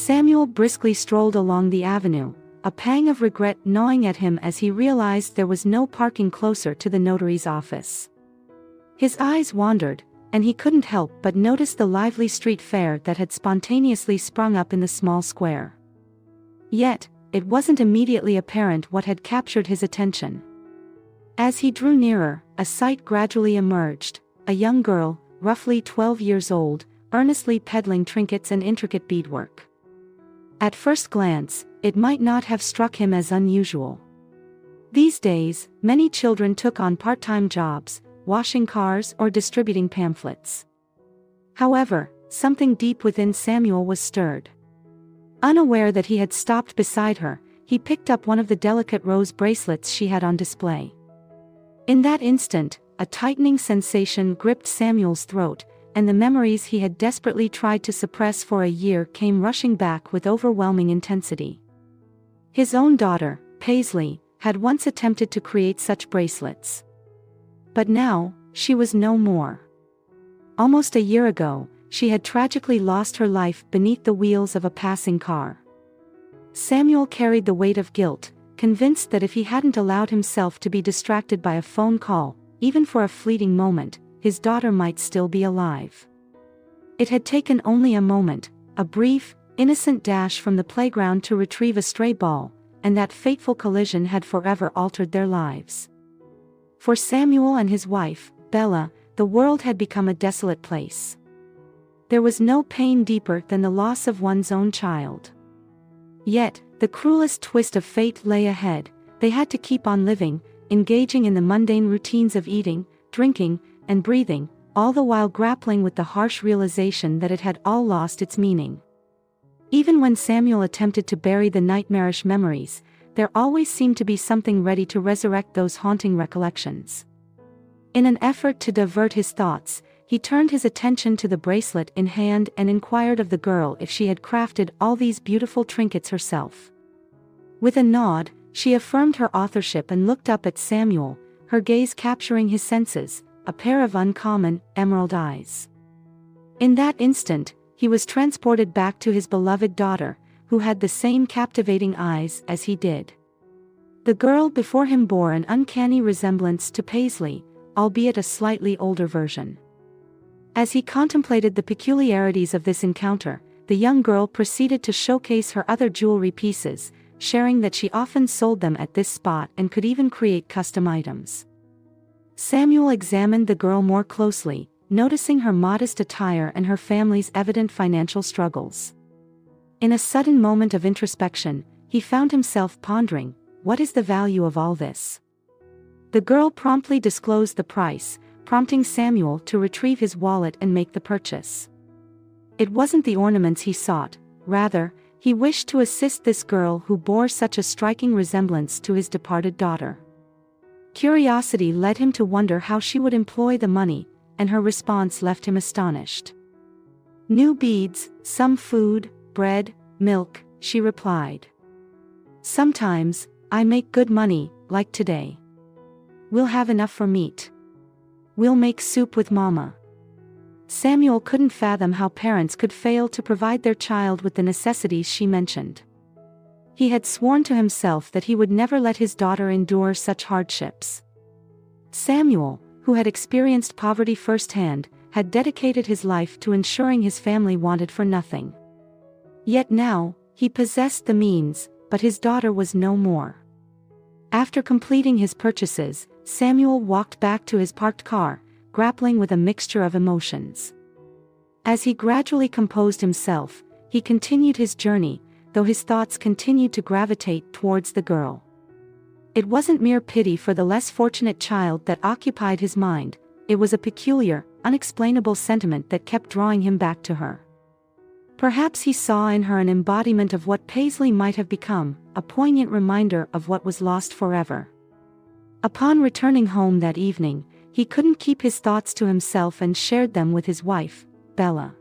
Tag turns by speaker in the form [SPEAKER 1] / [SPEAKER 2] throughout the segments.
[SPEAKER 1] Samuel briskly strolled along the avenue, a pang of regret gnawing at him as he realized there was no parking closer to the notary's office. His eyes wandered, and he couldn't help but notice the lively street fair that had spontaneously sprung up in the small square. Yet, it wasn't immediately apparent what had captured his attention. As he drew nearer, a sight gradually emerged: a young girl, roughly 12 years old, earnestly peddling trinkets and intricate beadwork. At first glance, it might not have struck him as unusual. These days, many children took on part-time jobs, washing cars or distributing pamphlets. However, something deep within Samuel was stirred. Unaware that he had stopped beside her, he picked up one of the delicate rose bracelets she had on display. In that instant, a tightening sensation gripped Samuel's throat, and the memories he had desperately tried to suppress for a year came rushing back with overwhelming intensity. His own daughter, Paisley, had once attempted to create such bracelets. But now, she was no more. Almost a year ago, she had tragically lost her life beneath the wheels of a passing car. Samuel carried the weight of guilt, convinced that if he hadn't allowed himself to be distracted by a phone call, even for a fleeting moment, his daughter might still be alive. It had taken only a moment, a brief, innocent dash from the playground to retrieve a stray ball, and that fateful collision had forever altered their lives. For Samuel and his wife, Bella, the world had become a desolate place. There was no pain deeper than the loss of one's own child. Yet, the cruelest twist of fate lay ahead. They had to keep on living, engaging in the mundane routines of eating, drinking, and breathing, all the while grappling with the harsh realization that it had all lost its meaning. Even when Samuel attempted to bury the nightmarish memories, there always seemed to be something ready to resurrect those haunting recollections. In an effort to divert his thoughts, he turned his attention to the bracelet in hand and inquired of the girl if she had crafted all these beautiful trinkets herself. With a nod, she affirmed her authorship and looked up at Samuel, her gaze capturing his senses, a pair of uncommon, emerald eyes. In that instant, he was transported back to his beloved daughter, who had the same captivating eyes as he did. The girl before him bore an uncanny resemblance to Paisley, albeit a slightly older version. As he contemplated the peculiarities of this encounter, the young girl proceeded to showcase her other jewelry pieces, sharing that she often sold them at this spot and could even create custom items. Samuel examined the girl more closely, noticing her modest attire and her family's evident financial struggles. In a sudden moment of introspection, he found himself pondering, what is the value of all this? The girl promptly disclosed the price, prompting Samuel to retrieve his wallet and make the purchase. It wasn't the ornaments he sought, rather, he wished to assist this girl who bore such a striking resemblance to his departed daughter. Curiosity led him to wonder how she would employ the money, and her response left him astonished. "New beads, some food, bread, milk," she replied. "Sometimes, I make good money, like today. We'll have enough for meat. We'll make soup with Mama." Samuel couldn't fathom how parents could fail to provide their child with the necessities she mentioned. He had sworn to himself that he would never let his daughter endure such hardships. Samuel, who had experienced poverty firsthand, had dedicated his life to ensuring his family wanted for nothing. Yet now, he possessed the means, but his daughter was no more. After completing his purchases, Samuel walked back to his parked car, grappling with a mixture of emotions. As he gradually composed himself, he continued his journey, though his thoughts continued to gravitate towards the girl. It wasn't mere pity for the less fortunate child that occupied his mind, it was a peculiar, unexplainable sentiment that kept drawing him back to her. Perhaps he saw in her an embodiment of what Paisley might have become, a poignant reminder of what was lost forever. Upon returning home that evening, he couldn't keep his thoughts to himself and shared them with his wife, Bella.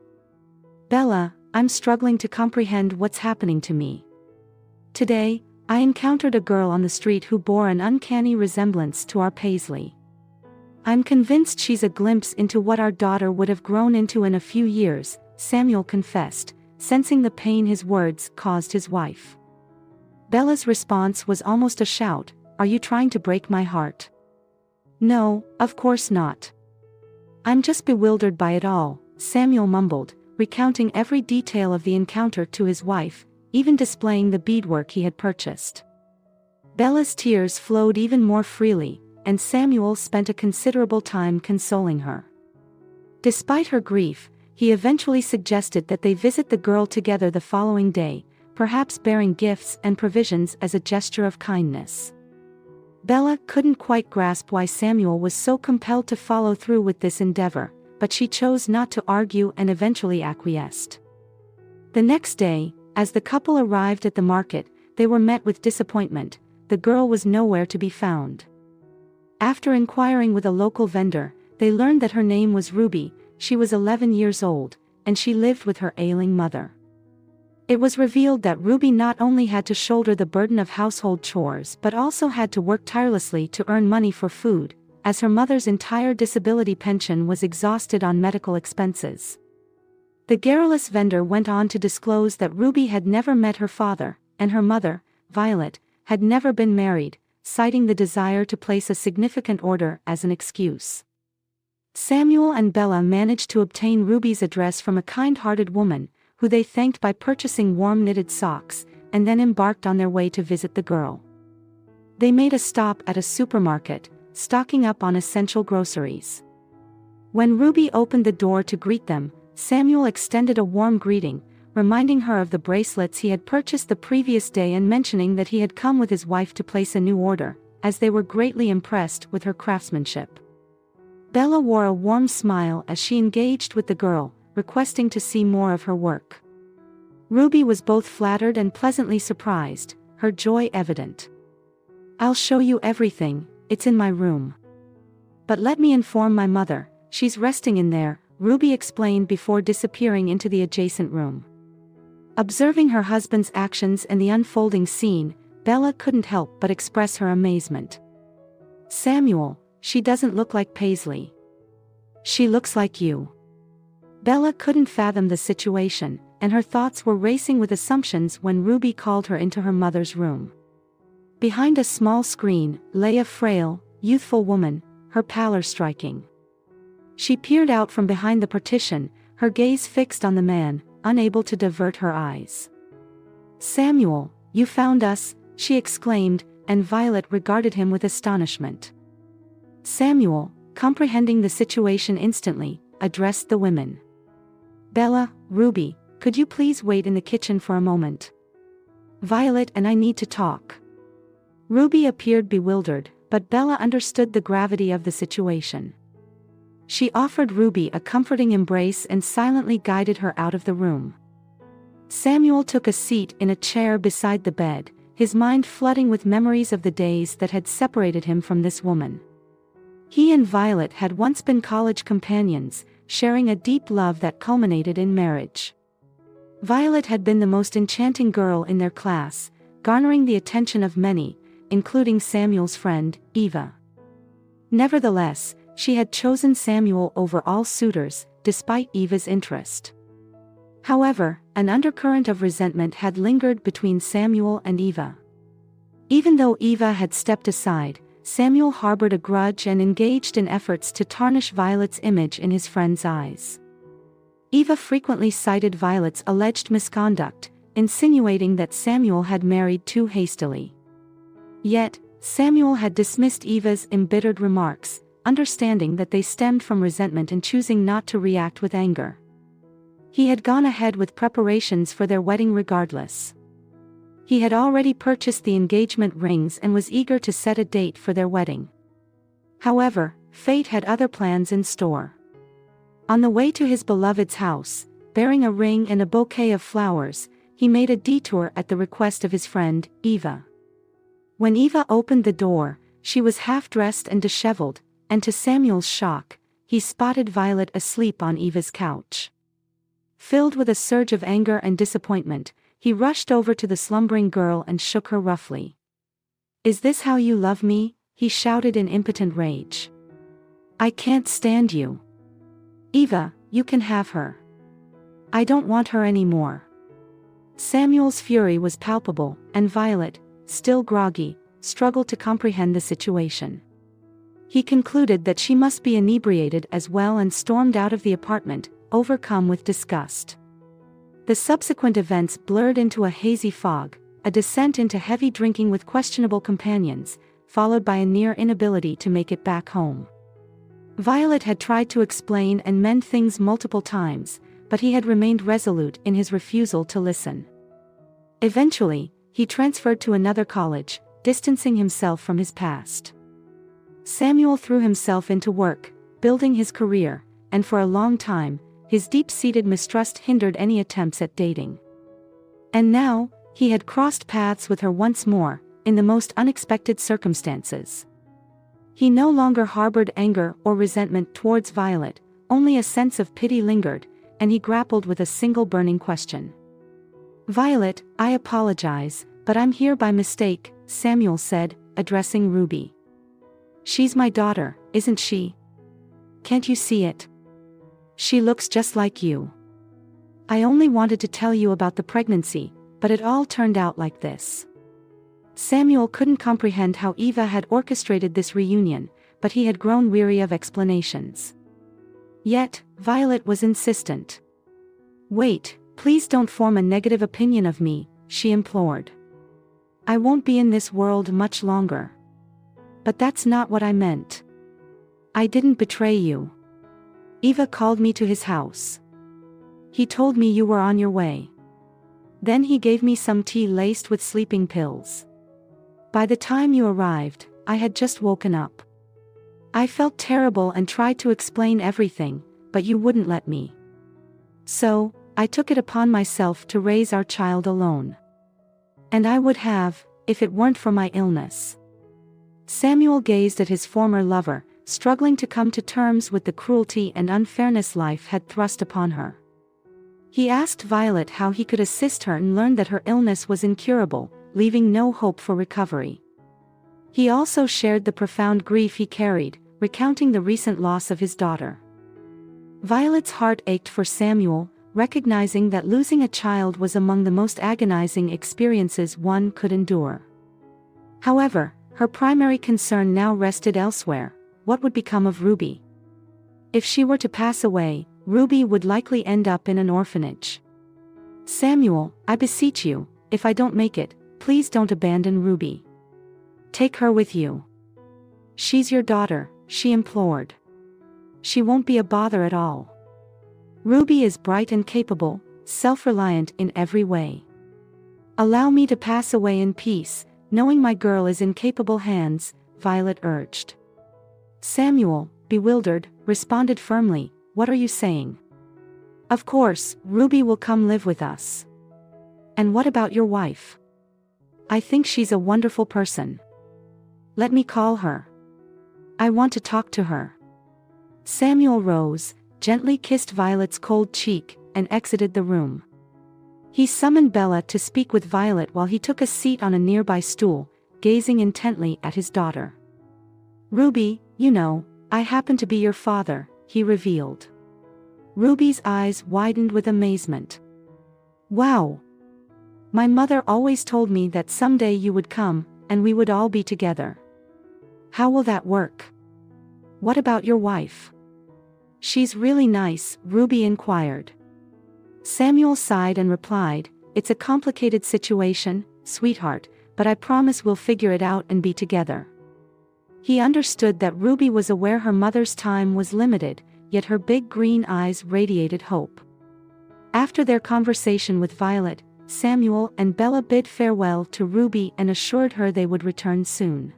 [SPEAKER 1] "Bella, I'm struggling to comprehend what's happening to me. Today, I encountered a girl on the street who bore an uncanny resemblance to our Paisley. I'm convinced she's a glimpse into what our daughter would have grown into in a few years," Samuel confessed, sensing the pain his words caused his wife. Bella's response was almost a shout, "Are you trying to break my heart?" "No, of course not. I'm just bewildered by it all," Samuel mumbled, recounting every detail of the encounter to his wife, even displaying the beadwork he had purchased. Bella's tears flowed even more freely, and Samuel spent a considerable time consoling her. Despite her grief, he eventually suggested that they visit the girl together the following day, perhaps bearing gifts and provisions as a gesture of kindness. Bella couldn't quite grasp why Samuel was so compelled to follow through with this endeavor, but she chose not to argue and eventually acquiesced. The next day, as the couple arrived at the market, they were met with disappointment. The girl was nowhere to be found. After inquiring with a local vendor, they learned that her name was Ruby. She was 11 years old, and she lived with her ailing mother. It was revealed that Ruby not only had to shoulder the burden of household chores but also had to work tirelessly to earn money for food, as her mother's entire disability pension was exhausted on medical expenses. The garrulous vendor went on to disclose that Ruby had never met her father, and her mother, Violet, had never been married, citing the desire to place a significant order as an excuse. Samuel and Bella managed to obtain Ruby's address from a kind-hearted woman, who they thanked by purchasing warm knitted socks, and then embarked on their way to visit the girl. They made a stop at a supermarket, stocking up on essential groceries. When Ruby opened the door to greet them, Samuel extended a warm greeting, reminding her of the bracelets he had purchased the previous day and mentioning that he had come with his wife to place a new order, as they were greatly impressed with her craftsmanship. Bella wore a warm smile as she engaged with the girl, requesting to see more of her work. Ruby was both flattered and pleasantly surprised, her joy evident. "I'll show you everything, it's in my room. But let me inform my mother, she's resting in there," Ruby explained before disappearing into the adjacent room. Observing her husband's actions and the unfolding scene, Bella couldn't help but express her amazement. "Samuel, she doesn't look like Paisley. She looks like you." Bella couldn't fathom the situation, and her thoughts were racing with assumptions when Ruby called her into her mother's room. Behind a small screen lay a frail, youthful woman, her pallor striking. She peered out from behind the partition, her gaze fixed on the man, unable to divert her eyes. "Samuel, you found us," she exclaimed, and Violet regarded him with astonishment. Samuel, comprehending the situation instantly, addressed the women. "Bella, Ruby, could you please wait in the kitchen for a moment? Violet and I need to talk." Ruby appeared bewildered, but Bella understood the gravity of the situation. She offered Ruby a comforting embrace and silently guided her out of the room. Samuel took a seat in a chair beside the bed, his mind flooding with memories of the days that had separated him from this woman. He and Violet had once been college companions, sharing a deep love that culminated in marriage. Violet had been the most enchanting girl in their class, garnering the attention of many, including Samuel's friend, Eva. Nevertheless, she had chosen Samuel over all suitors, despite Eva's interest. However, an undercurrent of resentment had lingered between Samuel and Eva. Even though Eva had stepped aside, Samuel harbored a grudge and engaged in efforts to tarnish Violet's image in his friend's eyes. Eva frequently cited Violet's alleged misconduct, insinuating that Samuel had married too hastily. Yet, Samuel had dismissed Eva's embittered remarks, understanding that they stemmed from resentment and choosing not to react with anger. He had gone ahead with preparations for their wedding regardless. He had already purchased the engagement rings and was eager to set a date for their wedding. However, fate had other plans in store. On the way to his beloved's house, bearing a ring and a bouquet of flowers, he made a detour at the request of his friend, Eva. When Eva opened the door, she was half-dressed and disheveled, and to Samuel's shock, he spotted Violet asleep on Eva's couch. Filled with a surge of anger and disappointment, he rushed over to the slumbering girl and shook her roughly. "Is this how you love me?" he shouted in impotent rage. "I can't stand you. Eva, you can have her. I don't want her anymore." Samuel's fury was palpable, and Violet, still groggy, struggled to comprehend the situation. He concluded that she must be inebriated as well and stormed out of the apartment, overcome with disgust. The subsequent events blurred into a hazy fog, a descent into heavy drinking with questionable companions, followed by a near inability to make it back home. Violet had tried to explain and mend things multiple times, but he had remained resolute in his refusal to listen. Eventually, he transferred to another college, distancing himself from his past. Samuel threw himself into work, building his career, and for a long time, his deep-seated mistrust hindered any attempts at dating. And now, he had crossed paths with her once more, in the most unexpected circumstances. He no longer harbored anger or resentment towards Violet, only a sense of pity lingered, and he grappled with a single burning question. "Violet, I apologize, but I'm here by mistake," Samuel said, addressing Ruby. "She's my daughter, isn't she? Can't you see it? She looks just like you. I only wanted to tell you about the pregnancy, but it all turned out like this." Samuel couldn't comprehend how Eva had orchestrated this reunion, but he had grown weary of explanations. Yet, Violet was insistent. "Wait, please don't form a negative opinion of me," she implored. "I won't be in this world much longer. But that's not what I meant. I didn't betray you. Eva called me to his house. He told me you were on your way. Then he gave me some tea laced with sleeping pills. By the time you arrived, I had just woken up. I felt terrible and tried to explain everything, but you wouldn't let me. So, I took it upon myself to raise our child alone. And I would have, if it weren't for my illness." Samuel gazed at his former lover, struggling to come to terms with the cruelty and unfairness life had thrust upon her. He asked Violet how he could assist her and learned that her illness was incurable, leaving no hope for recovery. He also shared the profound grief he carried, recounting the recent loss of his daughter. Violet's heart ached for Samuel, recognizing that losing a child was among the most agonizing experiences one could endure. However, her primary concern now rested elsewhere: what would become of Ruby? If she were to pass away, Ruby would likely end up in an orphanage. "Samuel, I beseech you, if I don't make it, please don't abandon Ruby. Take her with you. She's your daughter," she implored. "She won't be a bother at all. Ruby is bright and capable, self-reliant in every way. Allow me to pass away in peace, knowing my girl is in capable hands," Violet urged. Samuel, bewildered, responded firmly, "What are you saying? Of course, Ruby will come live with us. And what about your wife? I think she's a wonderful person. Let me call her. I want to talk to her." Samuel rose, gently kissed Violet's cold cheek, and exited the room. He summoned Bella to speak with Violet while he took a seat on a nearby stool, gazing intently at his daughter. "Ruby, you know, I happen to be your father," he revealed. Ruby's eyes widened with amazement. "Wow! My mother always told me that someday you would come, and we would all be together. How will that work? What about your wife?" "She's really nice," Ruby inquired. Samuel sighed and replied, "It's a complicated situation, sweetheart, but I promise we'll figure it out and be together." He understood that Ruby was aware her mother's time was limited, yet her big green eyes radiated hope. After their conversation with Violet, Samuel and Bella bid farewell to Ruby and assured her they would return soon.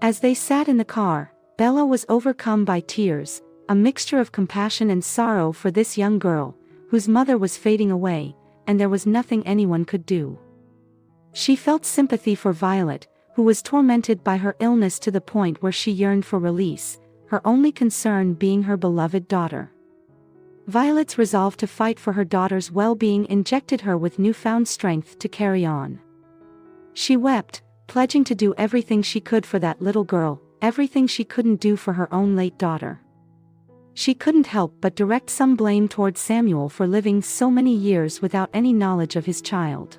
[SPEAKER 1] As they sat in the car, Bella was overcome by tears, a mixture of compassion and sorrow for this young girl, whose mother was fading away, and there was nothing anyone could do. She felt sympathy for Violet, who was tormented by her illness to the point where she yearned for release, her only concern being her beloved daughter. Violet's resolve to fight for her daughter's well-being injected her with newfound strength to carry on. She wept, pledging to do everything she could for that little girl, everything she couldn't do for her own late daughter. She couldn't help but direct some blame towards Samuel for living so many years without any knowledge of his child.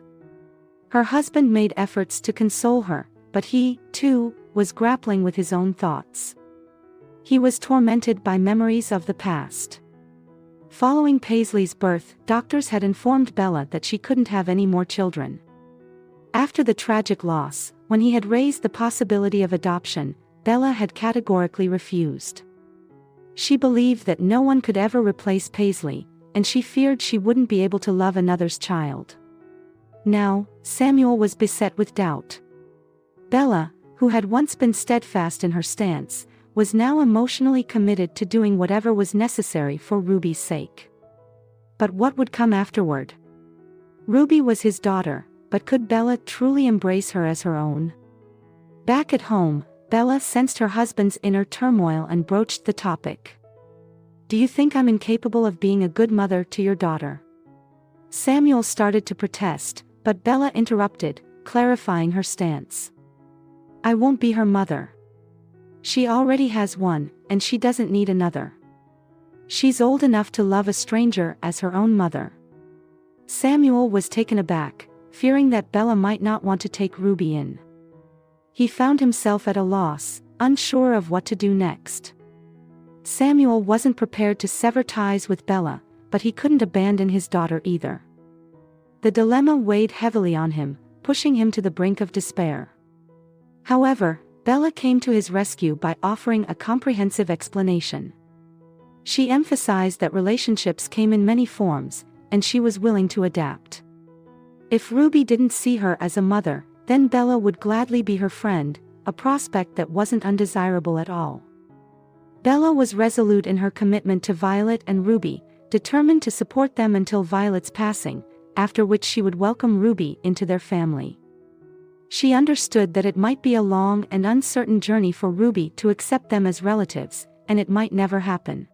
[SPEAKER 1] Her husband made efforts to console her, but he, too, was grappling with his own thoughts. He was tormented by memories of the past. Following Paisley's birth, doctors had informed Bella that she couldn't have any more children. After the tragic loss, when he had raised the possibility of adoption, Bella had categorically refused. She believed that no one could ever replace Paisley, and she feared she wouldn't be able to love another's child. Now, Samuel was beset with doubt. Bella, who had once been steadfast in her stance, was now emotionally committed to doing whatever was necessary for Ruby's sake. But what would come afterward? Ruby was his daughter, but could Bella truly embrace her as her own? Back at home, Bella sensed her husband's inner turmoil and broached the topic. "Do you think I'm incapable of being a good mother to your daughter?" Samuel started to protest, but Bella interrupted, clarifying her stance. "I won't be her mother. She already has one, and she doesn't need another. She's old enough to love a stranger as her own mother." Samuel was taken aback, fearing that Bella might not want to take Ruby in. He found himself at a loss, unsure of what to do next. Samuel wasn't prepared to sever ties with Bella, but he couldn't abandon his daughter either. The dilemma weighed heavily on him, pushing him to the brink of despair. However, Bella came to his rescue by offering a comprehensive explanation. She emphasized that relationships came in many forms, and she was willing to adapt. If Ruby didn't see her as a mother, then Bella would gladly be her friend, a prospect that wasn't undesirable at all. Bella was resolute in her commitment to Violet and Ruby, determined to support them until Violet's passing, after which she would welcome Ruby into their family. She understood that it might be a long and uncertain journey for Ruby to accept them as relatives, and it might never happen.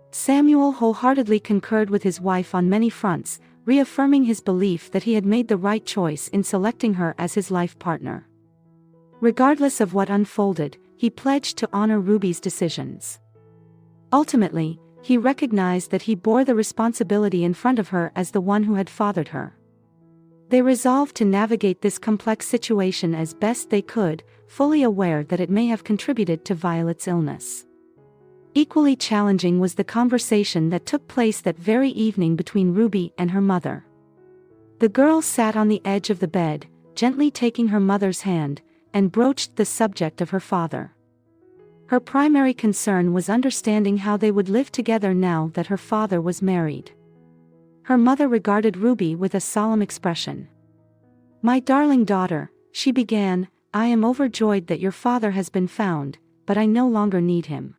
[SPEAKER 1] Samuel wholeheartedly concurred with his wife on many fronts, reaffirming his belief that he had made the right choice in selecting her as his life partner. Regardless of what unfolded, he pledged to honor Ruby's decisions. Ultimately, he recognized that he bore the responsibility in front of her as the one who had fathered her. They resolved to navigate this complex situation as best they could, fully aware that it may have contributed to Violet's illness. Equally challenging was the conversation that took place that very evening between Ruby and her mother. The girl sat on the edge of the bed, gently taking her mother's hand, and broached the subject of her father. Her primary concern was understanding how they would live together now that her father was married. Her mother regarded Ruby with a solemn expression. "My darling daughter," she began, "I am overjoyed that your father has been found, but I no longer need him.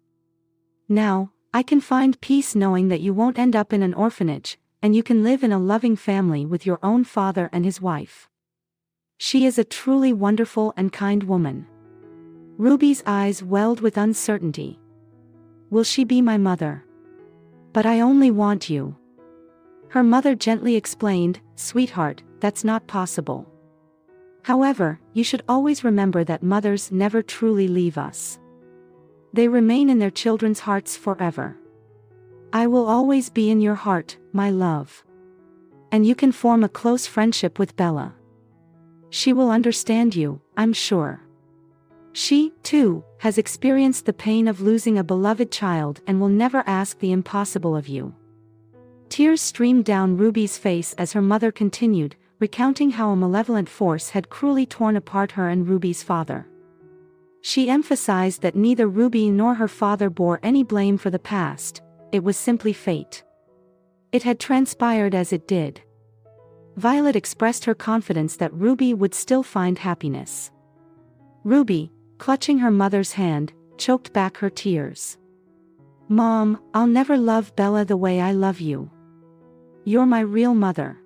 [SPEAKER 1] Now, I can find peace knowing that you won't end up in an orphanage, and you can live in a loving family with your own father and his wife. She is a truly wonderful and kind woman." Ruby's eyes welled with uncertainty. "Will she be my mother? But I only want you." Her mother gently explained, "Sweetheart, that's not possible. However, you should always remember that mothers never truly leave us. They remain in their children's hearts forever. I will always be in your heart, my love. And you can form a close friendship with Bella. She will understand you, I'm sure. She, too, has experienced the pain of losing a beloved child and will never ask the impossible of you." Tears streamed down Ruby's face as her mother continued, recounting how a malevolent force had cruelly torn apart her and Ruby's father. She emphasized that neither Ruby nor her father bore any blame for the past, it was simply fate. It had transpired as it did. Violet expressed her confidence that Ruby would still find happiness. Ruby, clutching her mother's hand, choked back her tears. "Mom, I'll never love Bella the way I love you. You're my real mother."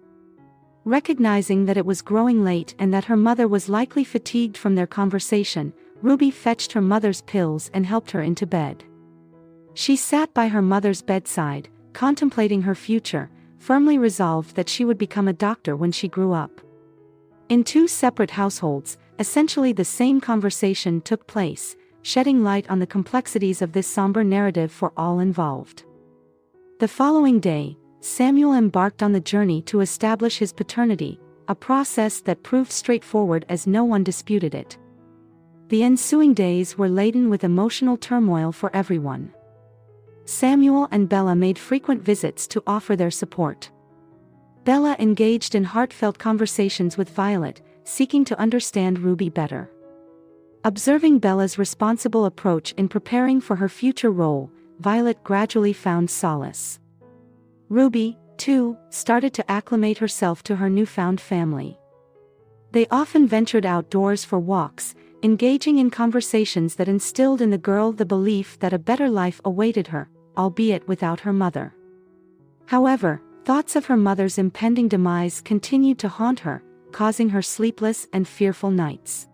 [SPEAKER 1] Recognizing that it was growing late and that her mother was likely fatigued from their conversation, Ruby fetched her mother's pills and helped her into bed. She sat by her mother's bedside, contemplating her future, firmly resolved that she would become a doctor when she grew up. In two separate households, essentially the same conversation took place, shedding light on the complexities of this somber narrative for all involved. The following day, Samuel embarked on the journey to establish his paternity, a process that proved straightforward as no one disputed it. The ensuing days were laden with emotional turmoil for everyone. Samuel and Bella made frequent visits to offer their support. Bella engaged in heartfelt conversations with Violet, seeking to understand Ruby better. Observing Bella's responsible approach in preparing for her future role, Violet gradually found solace. Ruby, too, started to acclimate herself to her newfound family. They often ventured outdoors for walks, engaging in conversations that instilled in the girl the belief that a better life awaited her, albeit without her mother. However, thoughts of her mother's impending demise continued to haunt her, causing her sleepless and fearful nights.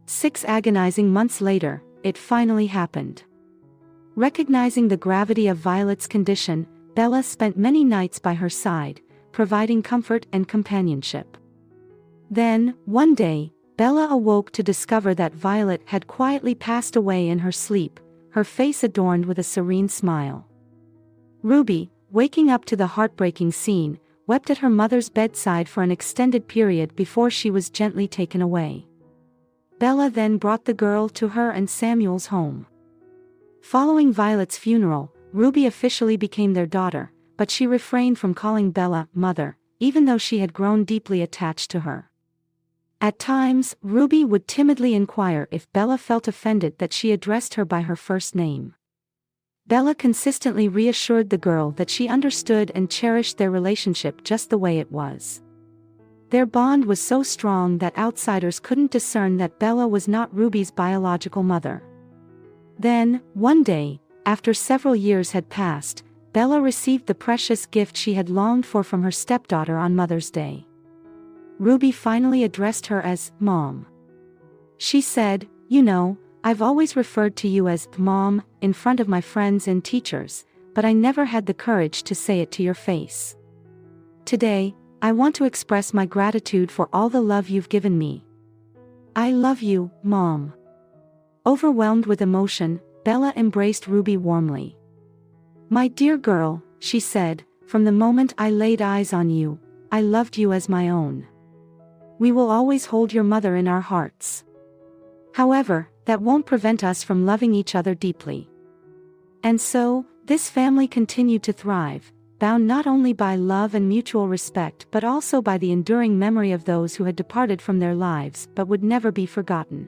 [SPEAKER 1] 6 agonizing months later, it finally happened. Recognizing the gravity of Violet's condition, Bella spent many nights by her side, providing comfort and companionship. Then, one day, Bella awoke to discover that Violet had quietly passed away in her sleep, her face adorned with a serene smile. Ruby, waking up to the heartbreaking scene, wept at her mother's bedside for an extended period before she was gently taken away. Bella then brought the girl to her and Samuel's home. Following Violet's funeral, Ruby officially became their daughter, but she refrained from calling Bella mother, even though she had grown deeply attached to her. At times, Ruby would timidly inquire if Bella felt offended that she addressed her by her first name. Bella consistently reassured the girl that she understood and cherished their relationship just the way it was. Their bond was so strong that outsiders couldn't discern that Bella was not Ruby's biological mother. Then, one day, after several years had passed, Bella received the precious gift she had longed for from her stepdaughter on Mother's Day. Ruby finally addressed her as Mom. She said, "You know, I've always referred to you as Mom in front of my friends and teachers, but I never had the courage to say it to your face. Today, I want to express my gratitude for all the love you've given me. I love you, Mom." Overwhelmed with emotion, Bella embraced Ruby warmly. "My dear girl," she said, "from the moment I laid eyes on you, I loved you as my own. We will always hold your mother in our hearts. However, that won't prevent us from loving each other deeply." And so, this family continued to thrive, bound not only by love and mutual respect but also by the enduring memory of those who had departed from their lives but would never be forgotten.